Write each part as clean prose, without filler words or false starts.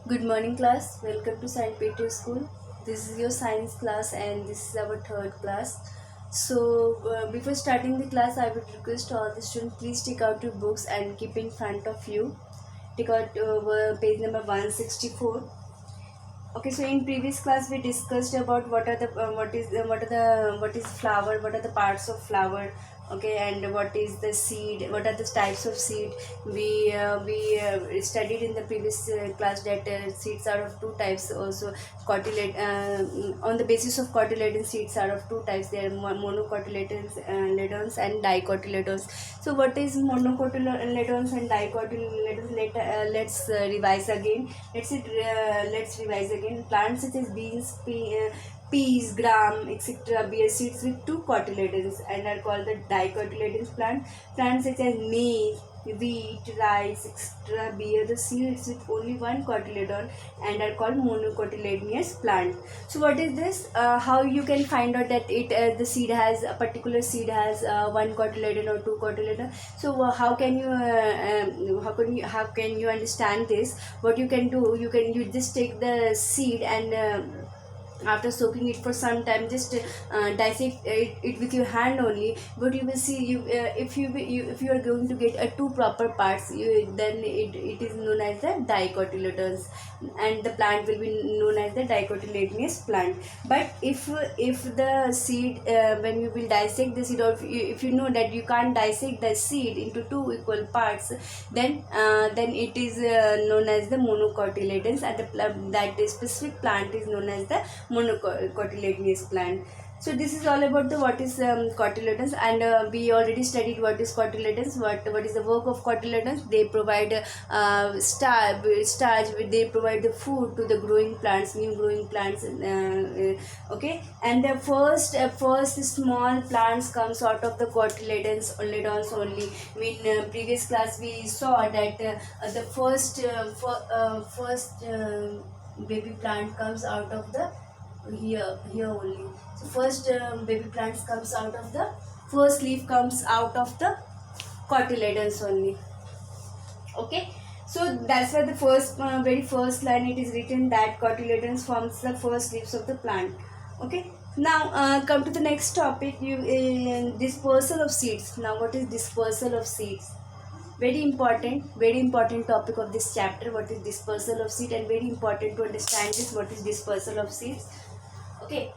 Good morning, class. Welcome to St. Peter's School. This is your science class, and this is our third class. Before starting the class, I would request all the students please take out your books and keep in front of you. Take out page number 164. Okay, so in previous class we discussed about what is flower, what are the parts of flower, okay, and what is the seed, what are the types of seed. We studied in the previous class that seeds are of two types also. On the basis of cotyledon, seeds are of two types. They are monocotyledons and dicotyledons. So what is monocotyledons and dicotyledons? Let's revise again. Let's revise again. Plants such as beans, peas, gram, etc. bear seeds with two cotyledons and are called the dicotyledons plant. Plants such as maize, wheat, rice, etc. bear the seeds with only one cotyledon and are called monocotyledonous plant. So what is this? How you can find out that the seed has a particular seed has one cotyledon or two cotyledon? So how can you understand this? What you can do, you just take the seed and after soaking it for some time, just dissect it with your hand only. But you will see, if you are going to get two proper parts, then it is known as the dicotyledons, and the plant will be known as the dicotyledonous plant. But if the seed, when you will dissect the seed, or if you know that you can't dissect the seed into two equal parts, then it is known as the monocotyledons, and that specific plant is known as the monocotyledonous plant. So this is all about the what is cotyledons, and we already studied what is cotyledons. What is the work of cotyledons? They provide starch. They provide the food to the growing plants, new growing plants. Okay, and the first small plants comes out of the cotyledons only. In previous class we saw that the first baby plant comes out of the here only. So first baby plants comes out of the first leaf comes out of the cotyledons only. Okay, so that's why the very first line it is written that cotyledons forms the first leaves of the plant. Okay, now come to the next topic. Dispersal of seeds. Now what is dispersal of seeds? Very important topic of this chapter. What is dispersal of seed, and very important to understand this, what is dispersal of seeds. Okay,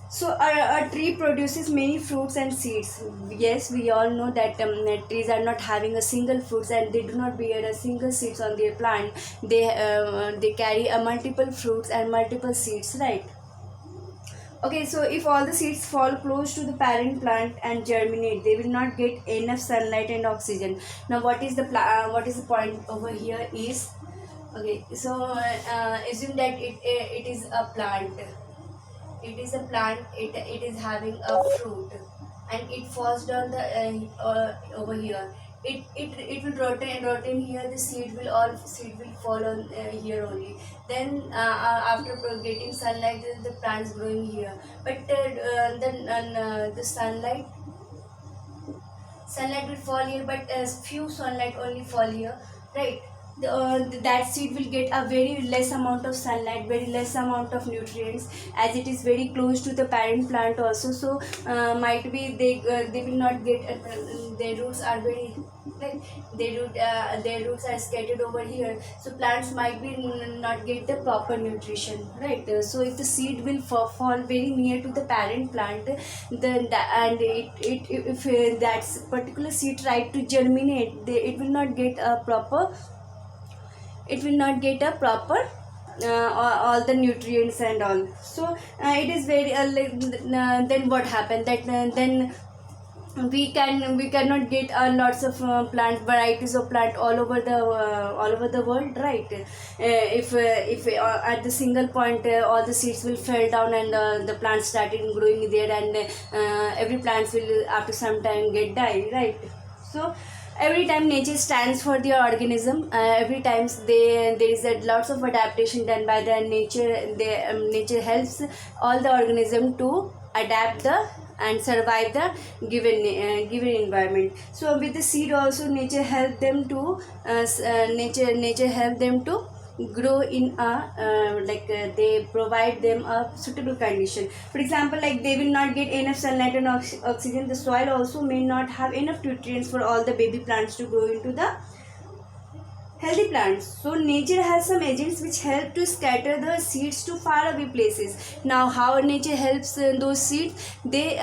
so a tree produces many fruits and seeds. Yes, we all know that trees are not having a single fruits, and they do not bear a single seeds on their plant. They carry a multiple fruits and multiple seeds, right? Okay, so if all the seeds fall close to the parent plant and germinate, they will not get enough sunlight and oxygen. Now what is the point over here is, okay, so assume that it is a plant. It is having a fruit, and it falls down the over here. It will rotate here. The seed will fall on here only. Then after getting sunlight, the plants growing here. But then the sunlight will fall here, but few sunlight only fall here, right? That seed will get a very less amount of sunlight, very less amount of nutrients, as it is very close to the parent plant also. So might be they will not get their roots are very, like, their roots are scattered over here, so plants might be not get the proper nutrition, right? So if the seed will fall very near to the parent plant, then if that particular seed try to germinate, it will not get a proper, all the nutrients and all. So it is very then what happened, that then we cannot get lots of plant varieties of plant all over the world, right? If at the single point all the seeds will fell down, and the plants started growing there, and every plant will after some time get die, right? So every time nature stands for the organism, every times there is lots of adaptation done by the nature. Nature helps all the organism to adapt the and survive the given environment. So with the seed also, nature help them to grow in a they provide them a suitable condition. For example, like they will not get enough sunlight and oxygen. The soil also may not have enough nutrients for all the baby plants to grow into the healthy plants. So nature has some agents which help to scatter the seeds to far away places. Now how nature helps those seeds? There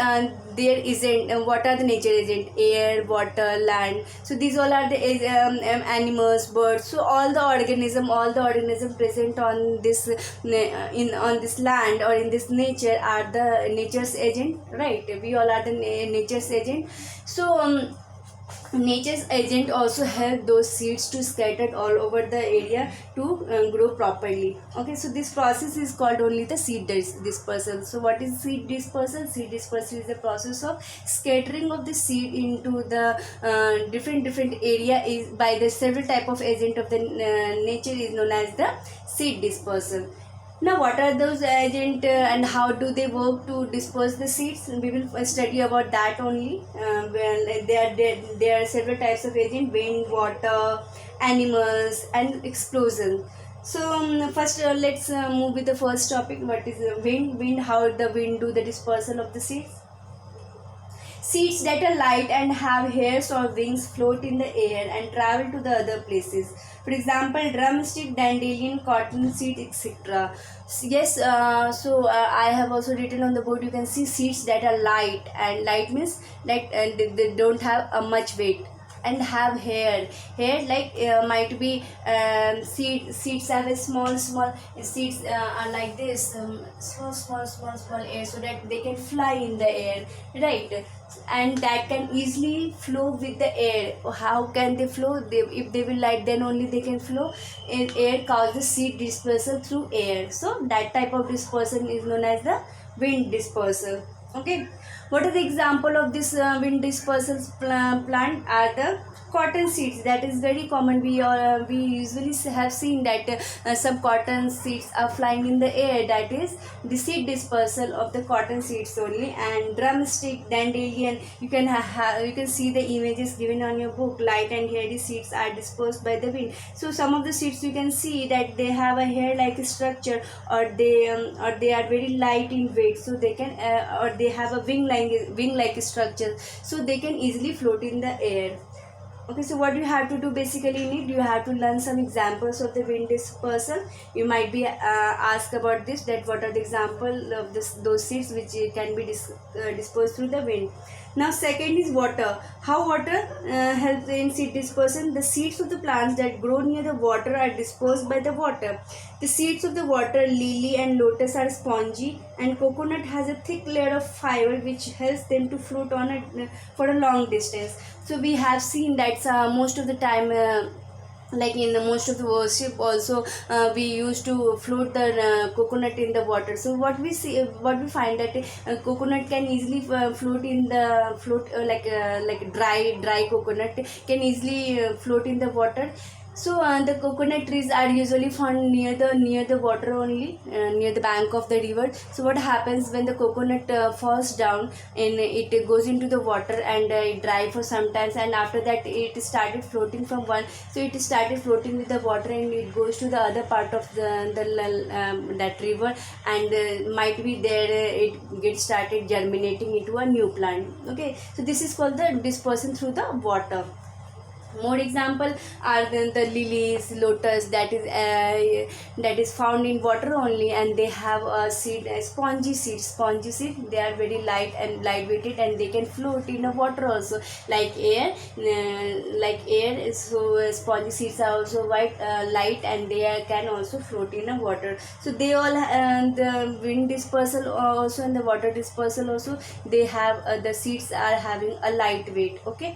isn't what are the nature agent? Air, water, land. So these all are the animals, birds. So all the organism present on this in on this land or in this nature are the nature's agent, right? We all are the nature's agent. So nature's agent also help those seeds to scatter all over the area to grow properly. Okay, so this process is called only the seed dispersal. So what is seed dispersal? Seed dispersal is the process of scattering of the seed into the different area is by the several type of agent of the nature is known as the seed dispersal. Now, what are those agents and how do they work to disperse the seeds? We will study about that only. There are several types of agent: wind, water, animals, and explosion. So first, let's move with the first topic. What is wind? Wind. How the wind do the dispersal of the seeds? Seeds that are light and have hairs or wings float in the air and travel to the other places. For example, drumstick, dandelion, cotton seed, etc. Yes, I have also written on the board. You can see seeds that are light, and light means like they don't have much weight and have hair like might be seeds have a small seeds are like this small air so that they can fly in the air, right? And that can easily flow with the air. How can they flow? If they will light, then only they can flow. In air causes seed dispersal through air, so that type of dispersal is known as the wind dispersal. Okay, what are the example of this wind dispersal plant? Are the cotton seeds. That is very common. We usually have seen that some cotton seeds are flying in the air. That is the seed dispersal of the cotton seeds only. And drumstick, dandelion, you can see the images given on your book. Light and hairy seeds are dispersed by the wind. So some of the seeds you can see that they have a hair like structure, or they are very light in weight, so they can or they have a wing like structure, so they can easily float in the air. Okay, so what you have to do basically you have to learn some examples of the wind dispersal. You might be asked about this, that what are the example of those seeds which can be dispersed through the wind. Now second is water. How water helps in seed dispersal? The seeds of the plants that grow near the water are dispersed by the water. The seeds of the water lily and lotus are spongy, and coconut has a thick layer of fiber which helps them to float on it for a long distance. So we have seen that most of the time like in the most of the worship also we used to float the coconut in the water. So what we find that coconut can easily float in the like dry coconut can easily float in the water. So the coconut trees are usually found near the water only, near the bank of the river. So what happens when the coconut falls down and it goes into the water and it dry for some times, and after that it started floating from one. So it started floating with the water and it goes to the other part of that river, and might be there it gets started germinating into a new plant. Okay, so this is called the dispersion through the water. More example are the lilies, lotus, that is found in water only, and they have a spongy seed. They are very light and lightweighted, and they can float in the water also like air. So spongy seeds are also light, and they can also float in the water. So they all the wind dispersal also and the water dispersal also, they have the seeds are having a light weight. Okay,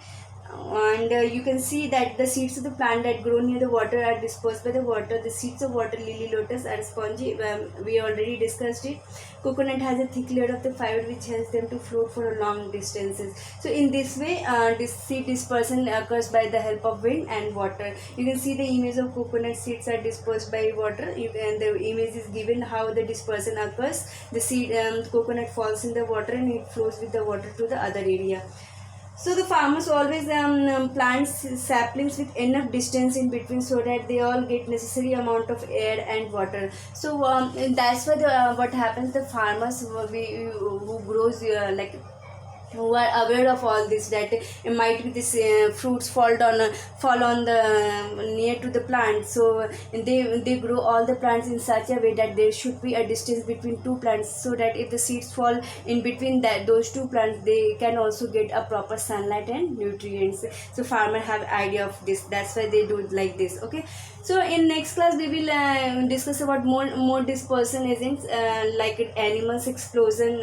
and you can see that the seeds of the plant that grow near the water are dispersed by the water. The seeds of water lily, lotus are spongy. We already discussed it. Coconut has a thick layer of the fiber which helps them to float for long distances. So in this way this seed dispersion occurs by the help of wind and water. You can see the image of coconut seeds are dispersed by water, and the image is given how the dispersion occurs. The seed coconut falls in the water and it flows with the water to the other area. So the farmers always plant saplings with enough distance in between so that they all get necessary amount of air and water. So and that's why what happens, the farmers who grows who are aware of all this, that it might be this fruits fall on the near to the plant, so they grow all the plants in such a way that there should be a distance between two plants, so that if the seeds fall in between that those two plants, they can also get a proper sunlight and nutrients. So farmer have idea of this, that's why they do it like this. Okay, so in next class we will discuss about more dispersion agents like animals explosion,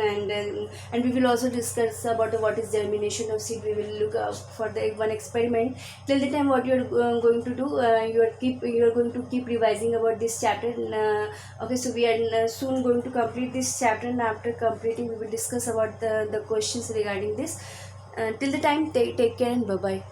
and we will also discuss about what is germination of seed. We will look for the one experiment. Till the time, what you are going to do, you are going to keep revising about this chapter. Okay, so we are soon going to complete this chapter, and after completing we will discuss about the questions regarding this. Till the time, take care and bye bye.